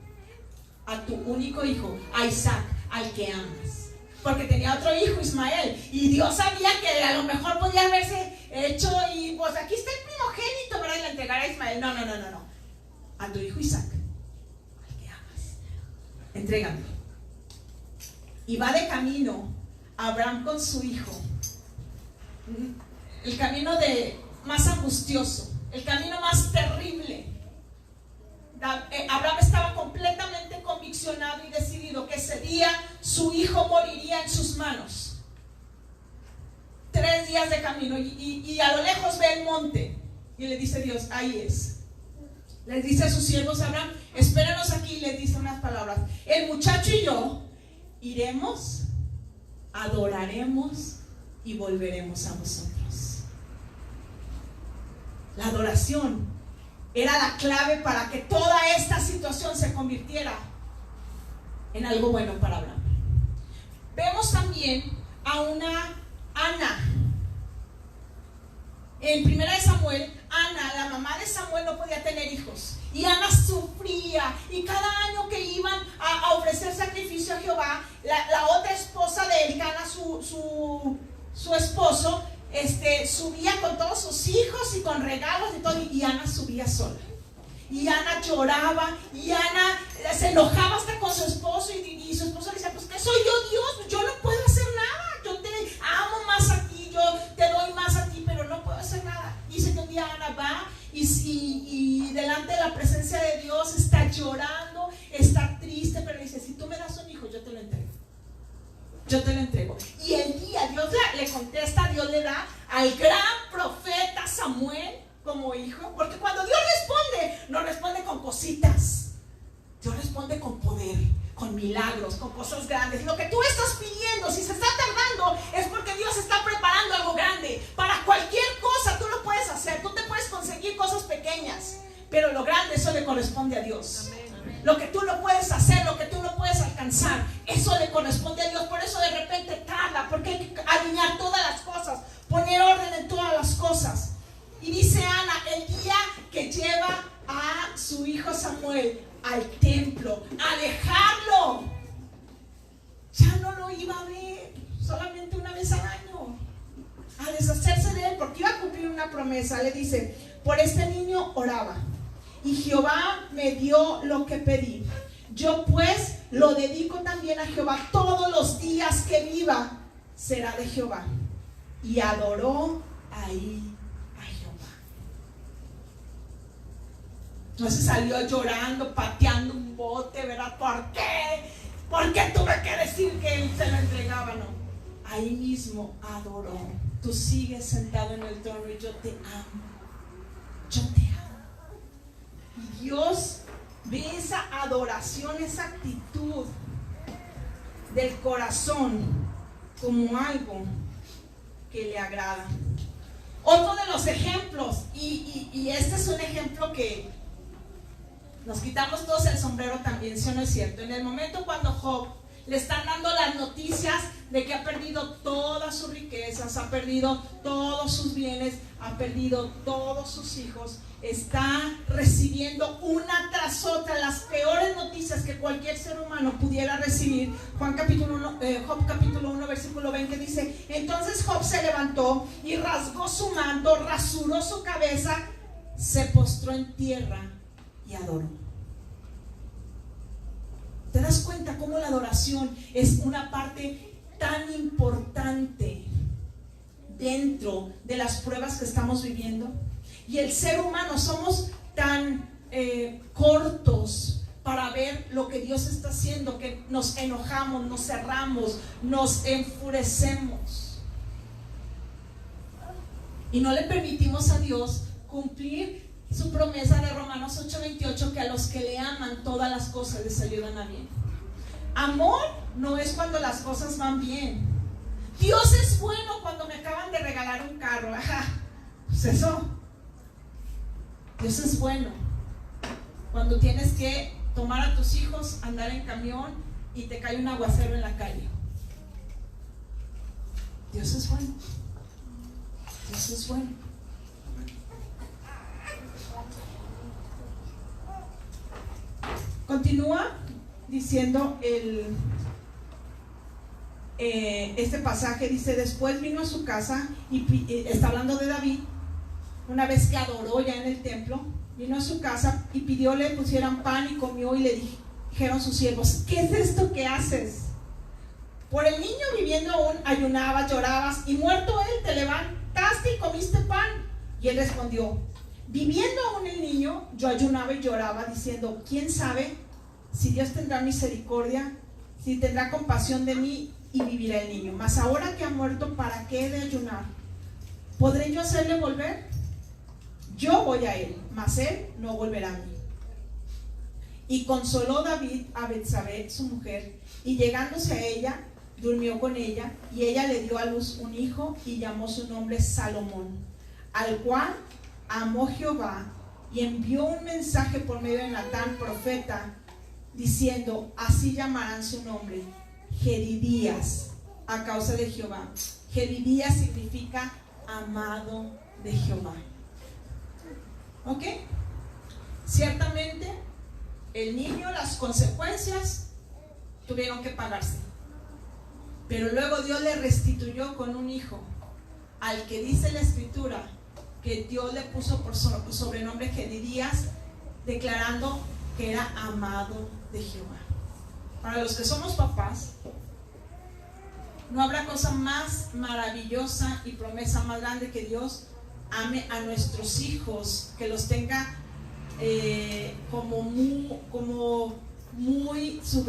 a tu único hijo, a Isaac, al que amas. Porque tenía otro hijo, Ismael, y Dios sabía que a lo mejor podía haberse hecho, y pues aquí está el primogénito, ¿verdad? Y le entregará a Ismael. No, a tu hijo Isaac, al que amas, entrégame. Y va de camino Abraham con su hijo, el camino más angustioso, el camino más terrible. Abraham estaba completamente conviccionado y decidido que ese día su hijo moriría en sus manos. 3 días de camino y a lo lejos ve el monte y le dice Dios, ahí es. Les dice a sus siervos Abraham, espéranos aquí, y les dice unas palabras, el muchacho y yo iremos, adoraremos y volveremos a vosotros. La adoración era la clave para que toda esta situación se convirtiera en algo bueno para Abraham. Vemos también a una Ana. En 1 Samuel, Ana, la mamá de Samuel, no podía tener hijos. Y Ana sufría. Y cada año que iban a ofrecer sacrificio a Jehová, la otra esposa de Elcana, su esposo, subía con todos sus hijos y con regalos y todo. Y Ana subía sola. Y Ana lloraba. Y Ana se enojaba hasta con su esposo. Y su esposo le decía, pues ¿qué soy yo, Dios? Yo no puedo hacer nada. Yo te amo más a ti. Yo te doy más a ti, pero no puedo hacer nada. Dice que un día Ana va y delante de la presencia de Dios está llorando, está triste, pero dice, si tú me das un hijo, yo te lo entrego. Yo te lo entrego. Y el día Dios le contesta, Dios le da al gran profeta Samuel como hijo, porque cuando Dios responde, no responde con cositas, Dios responde con poder, con milagros, con cosas grandes. Lo que tú estás pidiendo, si se está tardando, es porque Dios está preparando algo grande. Para cualquier cosa tú lo puedes hacer, tú te puedes conseguir cosas pequeñas, pero lo grande, eso le corresponde a Dios. Lo que tú no puedes hacer, lo que tú no puedes alcanzar, eso le corresponde a Dios. Por eso de repente tarda, porque hay que alinear todas las cosas, poner orden en todas las cosas. Y dice Ana, el día que lleva a su hijo Samuel al templo, a dejarlo, ya no lo iba a ver, solamente una vez al año, a deshacerse de él, porque iba a cumplir una promesa. Le dice, por este niño oraba, y Jehová me dio lo que pedí. Yo pues lo dedico también a Jehová. Todos los días que viva será de Jehová. Y adoró ahí a Jehová. No se salió llorando, pateando un bote, ¿verdad? ¿Por qué? ¿Por qué tuve que decir que él se lo entregaba? No. ahí mismo adoró. Tú sigues sentado en el trono y yo te amo. Yo te amo. Y Dios ve esa adoración, esa actitud del corazón como algo que le agrada. Otro de los ejemplos, y este es un ejemplo que nos quitamos todos el sombrero también, ¿sí o no es cierto? En el momento cuando Job le están dando las noticias de que ha perdido todas sus riquezas, ha perdido todos sus bienes, ha perdido todos sus hijos, está recibiendo una tras otra las peores noticias que cualquier ser humano pudiera recibir. Job capítulo 1 versículo 20 dice: entonces Job se levantó y rasgó su manto, rasuró su cabeza, se postró en tierra y adoró. ¿Te das cuenta cómo la adoración es una parte tan importante dentro de las pruebas que estamos viviendo? Y el ser humano somos tan cortos para ver lo que Dios está haciendo, que nos enojamos, nos cerramos, nos enfurecemos y no le permitimos a Dios cumplir su promesa de Romanos 8:28, que a los que le aman todas las cosas les ayudan a bien. Amor no es cuando las cosas van bien. Dios es bueno cuando me acaban de regalar un carro. Ajá, pues eso. Dios es bueno cuando tienes que tomar a tus hijos, andar en camión y te cae un aguacero en la calle. Dios es bueno. Dios es bueno. Continúa diciendo este pasaje, dice: después vino a su casa y está hablando de David. Una vez que adoró ya en el templo, vino a su casa y pidió le pusieran pan y comió, y le dijeron sus siervos: ¿qué es esto que haces? Por el niño viviendo aún ayunabas, llorabas, y muerto él te levantaste y comiste pan. Y él respondió: viviendo aún el niño, yo ayunaba y lloraba, diciendo: ¿quién sabe si Dios tendrá misericordia, si tendrá compasión de mí y vivirá el niño? Mas ahora que ha muerto, ¿para qué he de ayunar? ¿Podré yo hacerle volver? Yo voy a él, mas él no volverá a mí. Y consoló David a Betsabé, su mujer, y llegándose a ella, durmió con ella, y ella le dio a luz un hijo y llamó su nombre Salomón, al cual amó Jehová y envió un mensaje por medio de Natán, profeta, diciendo: así llamarán su nombre, Jedidías, a causa de Jehová. Jedidías significa amado de Jehová. ¿Ok? Ciertamente el niño, las consecuencias tuvieron que pagarse, pero luego Dios le restituyó con un hijo, al que dice la escritura que Dios le puso por sobrenombre Jedidías, declarando que era amado de Jehová. Para los que somos papás, no habrá cosa más maravillosa y promesa más grande que Dios ame a nuestros hijos, que los tenga como muy su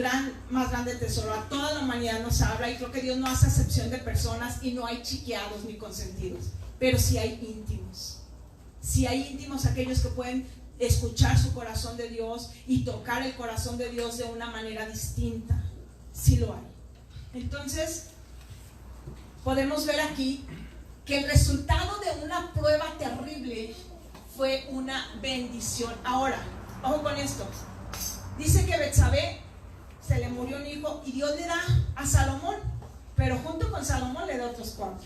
más grande tesoro. A toda la humanidad nos habla, y creo que Dios no hace acepción de personas, y no hay chiqueados ni consentidos, pero sí hay íntimos. Sí hay íntimos, aquellos que pueden escuchar su corazón de Dios y tocar el corazón de Dios de una manera distinta. Sí lo hay. Entonces podemos ver aquí que el resultado de una prueba terrible fue una bendición. Ahora, ojo con esto. Dice que Betsabé se le murió un hijo y Dios le da a Salomón, pero junto con Salomón le da otros 4.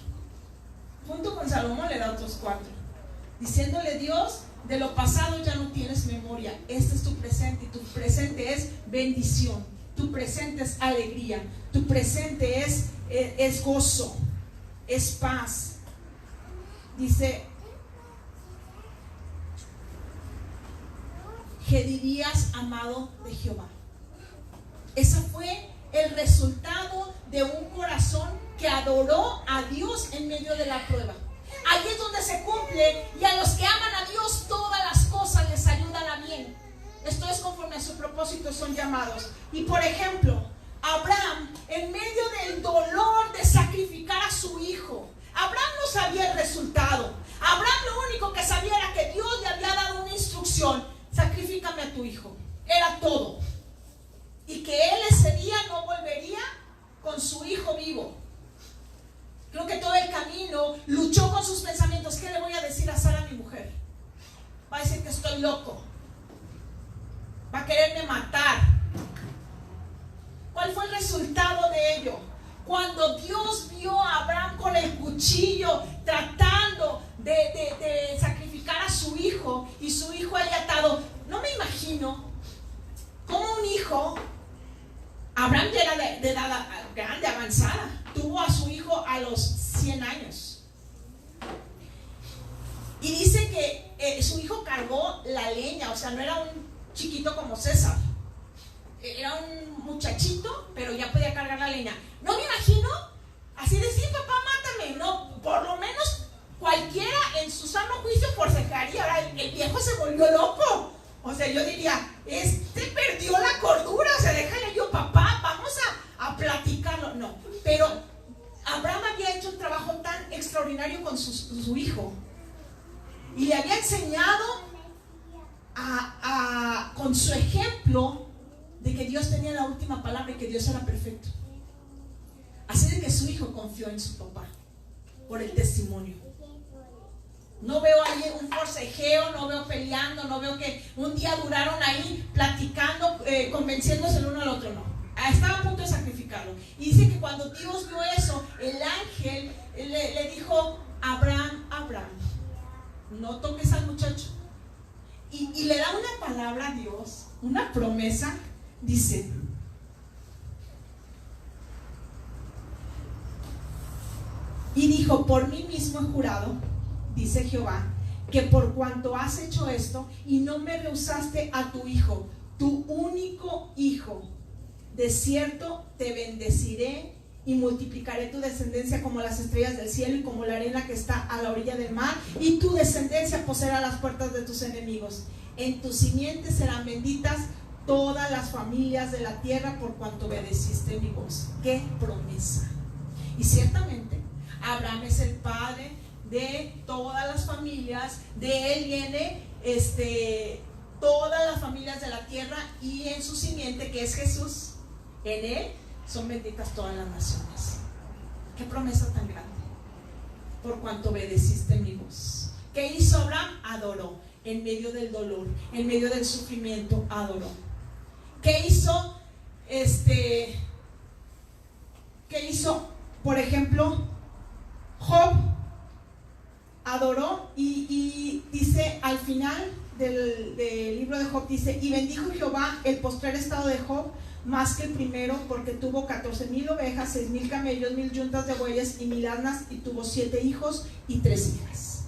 Junto con Salomón le da otros 4, diciéndole: Dios, de lo pasado ya no tienes memoria. Este es tu presente, y tu presente es bendición, tu presente es alegría, tu presente es gozo, es paz. Dice: Jedidías, amado de Jehová. Ese fue el resultado de un corazón que adoró a Dios en medio de la prueba. Ahí es donde se cumple, y a los que aman a Dios todas las cosas les ayudan a bien. Esto es conforme a su propósito son llamados. Y por ejemplo, Abraham, en medio del dolor de sacrificar luchó con sus pensamientos. ¿Qué le voy a decir a Sara, mi mujer? Va a decir que estoy loco, va a quererme matar. ¿Cuál fue el resultado de ello? Cuando Dios vio a Abraham con el cuchillo tratando de sacrificar a su hijo, y su hijo ahí atado, no me imagino cómo un hijo, Abraham ya era de edad grande, avanzada, tuvo a su hijo a los 100 años, y dice que su hijo cargó la leña. O sea, no era un chiquito como César, era un muchachito, pero ya podía cargar la leña. No me imagino así de: sí, papá, mátame. No, por lo menos cualquiera en su sano juicio forcejaría. Ahora el viejo se volvió loco. O sea, yo diría: perdió la cordura. O sea, déjale yo, papá, vamos a platicarlo. No, pero Abraham había hecho un trabajo tan extraordinario con su hijo, y le había enseñado con su ejemplo de que Dios tenía la última palabra y que Dios era perfecto. Así de que su hijo confió en su papá por el testimonio. No veo ahí un forcejeo, no veo peleando, no veo que un día duraron ahí platicando, convenciéndose el uno al otro. No, estaba a punto de sacrificarlo. Y dice que cuando Dios vio eso, el ángel le dijo: Abraham, Abraham, no toques al muchacho. Y le da una palabra a Dios, una promesa. Dice: y dijo: por mí mismo he jurado, dice Jehová, que por cuanto has hecho esto y no me rehusaste a tu hijo, tu único hijo, de cierto te bendeciré y multiplicaré tu descendencia como las estrellas del cielo y como la arena que está a la orilla del mar, y tu descendencia poseerá las puertas de tus enemigos. En tu simiente serán benditas todas las familias de la tierra, por cuanto obedeciste mi voz. ¡Qué promesa! Y ciertamente Abraham es el padre de todas las familias. De él viene todas las familias de la tierra, y en su simiente, que es Jesús, en él son benditas todas las naciones. ¡Qué promesa tan grande! Por cuanto obedeciste mi voz. ¿Qué hizo Abraham? Adoró. En medio del dolor, en medio del sufrimiento, adoró. ¿Qué hizo? ¿Qué hizo? Por ejemplo, Job adoró, y dice al final del libro de Job, dice: y bendijo Jehová el postrer estado de Job más que el primero, porque tuvo 14,000 ovejas, 6,000 camellos, 1,000 yuntas de bueyes y 1,000 asnas, y tuvo 7 hijos y 3 hijas.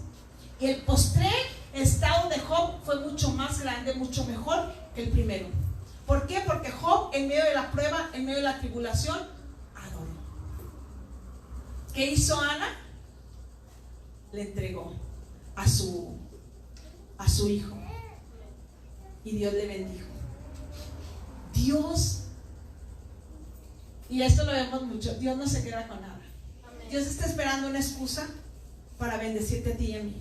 Y el postrer estado de Job fue mucho más grande, mucho mejor que el primero. ¿Por qué? Porque Job, en medio de la prueba, en medio de la tribulación, adoró. ¿Qué hizo Ana? Le entregó a su hijo, y Dios le bendijo. Dios, y esto lo vemos mucho, Dios no se queda con nada. Dios está esperando una excusa para bendecirte a ti y a mí.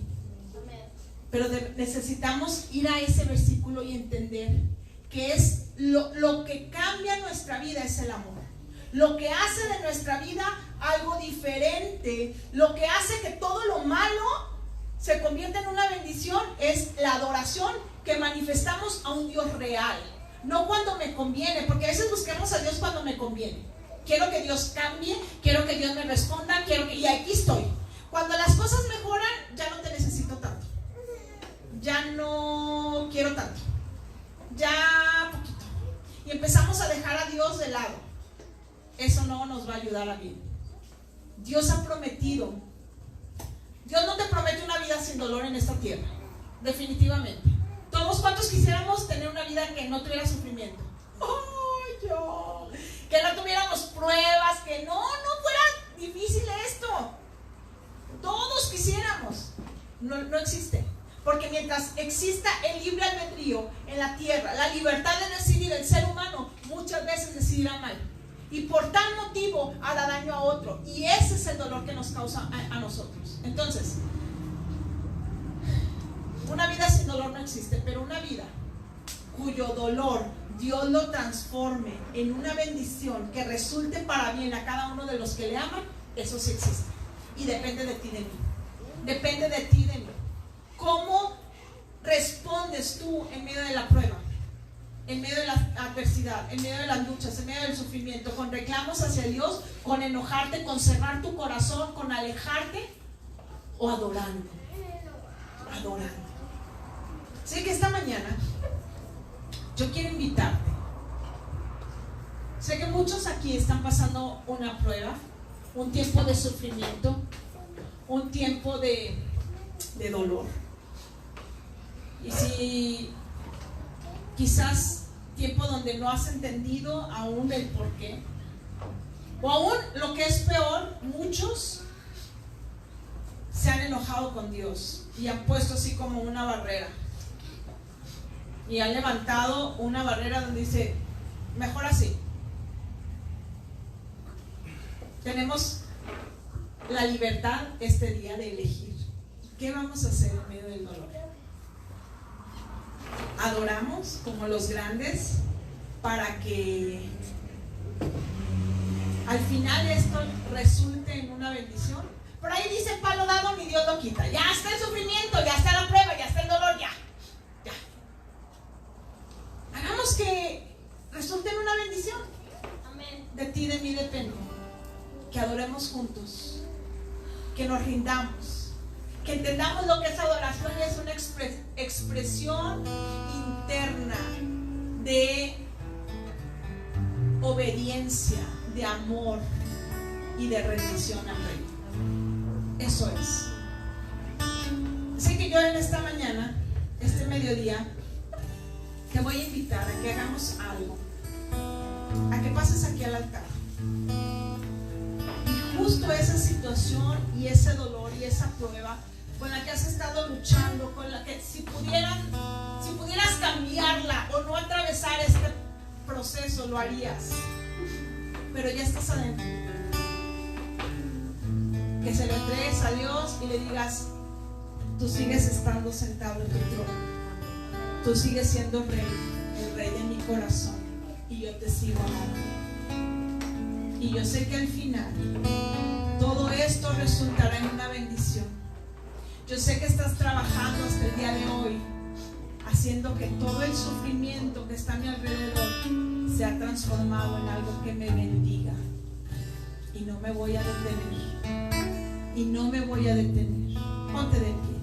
Pero necesitamos ir a ese versículo y entender que es lo que cambia nuestra vida, es el amor. Lo que hace de nuestra vida algo diferente, lo que hace que todo lo malo se convierta en una bendición, es la adoración que manifestamos a un Dios real. No cuando me conviene, porque a veces buscamos a Dios cuando me conviene. Quiero que Dios cambie, quiero que Dios me responda, y aquí estoy. Cuando las cosas mejoran, ya no te necesito tanto, ya no quiero tanto, ya poquito, y empezamos a dejar a Dios de lado. Eso no nos va a ayudar a bien. Dios ha prometido. Dios no te promete una vida sin dolor en esta tierra, definitivamente. Todos cuantos quisiéramos tener una vida que no tuviera sufrimiento. ¡Oh, yo! Que no tuviéramos pruebas, que no fuera difícil esto. Todos quisiéramos. No existe. Porque mientras exista el libre albedrío en la tierra, la libertad de decidir, el ser humano muchas veces decidirá mal, y por tal motivo hará daño a otro, y ese es el dolor que nos causa a nosotros. Entonces, una vida sin dolor no existe, pero una vida cuyo dolor Dios lo transforme en una bendición que resulte para bien a cada uno de los que le aman, eso sí existe. y depende de ti, de mí. Depende de ti, de mí. ¿Cómo respondes tú en medio de la prueba? En medio de la adversidad, en medio de las luchas, en medio del sufrimiento, con reclamos hacia Dios, con enojarte, con cerrar tu corazón, con alejarte o adorando. Adorando. Sé que esta mañana yo quiero invitarte. Sé que muchos aquí están pasando una prueba, un tiempo de sufrimiento, un tiempo de dolor. Y si quizás tiempo donde no has entendido aún el por qué, o aún lo que es peor, muchos se han enojado con Dios y han puesto así como una barrera y han levantado una barrera donde dice, mejor así. Tenemos la libertad este día de elegir qué vamos a hacer en medio del dolor. Adoramos como los grandes para que al final esto resulte en una bendición. Por ahí dice, palo dado ni Dios lo quita. Ya está el sufrimiento, ya está la prueba, ya está el dolor, ya. Hagamos que resulte en una bendición. Amén. De ti, de mí depende. Que adoremos juntos, que nos rindamos, que entendamos lo que es adoración. Es una expresión interna de obediencia, de amor y de rendición al Rey. Eso es. Así que yo en esta mañana, este mediodía, te voy a invitar a que hagamos algo, a que pases aquí al altar. Y justo esa situación y ese dolor y esa prueba con la que has estado luchando, con la que si pudieras cambiarla o no atravesar este proceso, lo harías. Pero ya estás adentro. Que se lo entregues a Dios y le digas, tú sigues estando sentado en tu trono. Tú sigues siendo rey, el rey de mi corazón, y yo te sigo amando. Y yo sé que al final todo esto resultará en una bendición. Yo sé que estás trabajando hasta el día de hoy, haciendo que todo el sufrimiento que está a mi alrededor sea transformado en algo que me bendiga. Y no me voy a detener. Y no me voy a detener. Ponte de pie.